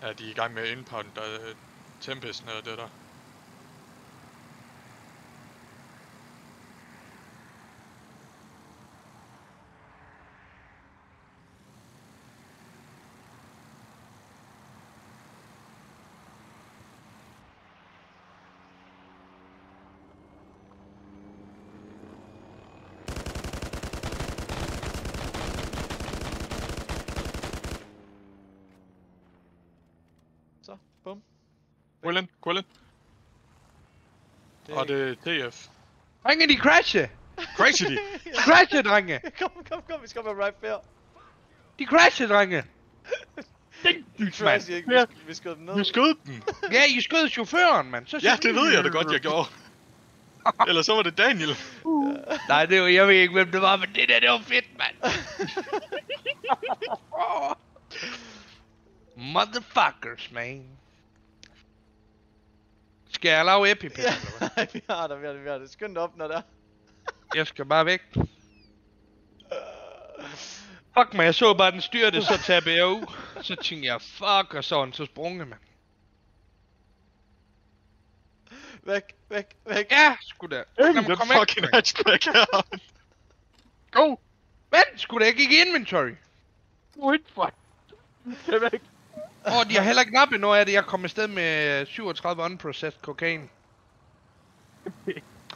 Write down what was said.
Ja, de er i gang med at indpounde Tempesten eller det der. Så, bum. Quillen. Og det er TF. Drenge, de crashe! Crazy de! Crashe, drenge! Kom, vi skal med right fair. De crashe, drenge! Crash, ikke? Vi skød dem ned. Vi skød dem! Ja, I skød chaufføren, mand. Så Ja, det ved jeg da godt, jeg gjorde. Eller så var det Daniel. Nej, det var, jeg ved ikke, hvem det var, men det der, det var fedt, mand. Motherfuckers, man. Skal jeg lave EpiPen, Ja, eller hvad? nej, vi har det. Skynd dig op, når der. Jeg skal bare væk. Fuck mig, jeg så bare den styrte, så tabte jeg ud. Så tænkte jeg, fuck, og sådan, så sprunget, mand. Væk. Ja, sgu da. Den fucking hatchback her. Go! Vent, sgu da, jeg gik i inventory. Wait, fuck. Jeg er væk. De har heller ikke nappet noget af det. Jeg kom afsted med 37 unprocessed kokain.